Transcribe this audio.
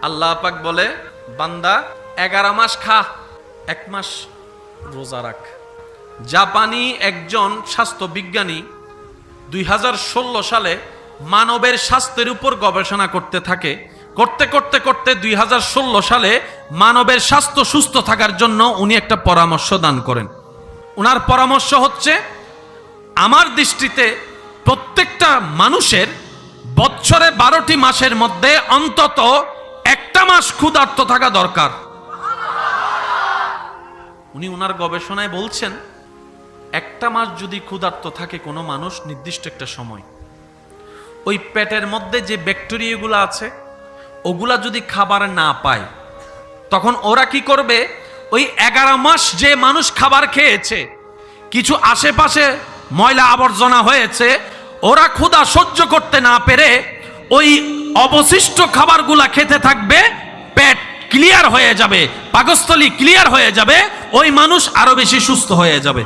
আল্লাহ পাক বলে, বান্দা 11 মাস খা, 1 মাস রোজা রাখ। জাপানি একজন স্বাস্থ্য বিজ্ঞানী 2016 সালে মানবের স্বাস্থ্যের উপর গবেষণা করতে থাকে। করতে 2016 সালে মানবের স্বাস্থ্য সুস্থ থাকার জন্য উনি একটা পরামর্শ দান করেন। ওনার পরামর্শ হচ্ছে, আমার দৃষ্টিতে প্রত্যেকটা মানুষের বছরে 12টি মাসের মধ্যে অন্তত 1টা মাস ক্ষুধার্ত থাকা দরকার। উনি ওনার গবেষণায় বলছেন, 1টা মাস যদি ক্ষুধার্ত থাকে কোনো মানুষ নির্দিষ্ট একটা সময়, ওই পেটের মধ্যে যে ব্যাকটেরিয়াগুলো আছে ওগুলা যদি খাবার না পায়, তখন ওরা কি করবে, ওই 11 মাস যে মানুষ খাবার খেয়েছে, কিছু আশেপাশে ময়লা আবর্জনা হয়েছে, ওরা ক্ষুধা সহ্য করতে না পেরে ওই অবশিষ্ট খাবারগুলা খেতে থাকবে, পেট ক্লিয়ার হয়ে যাবে, পাকস্থলী ক্লিয়ার হয়ে যাবে, ওই মানুষ আরো বেশি সুস্থ হয়ে যাবে।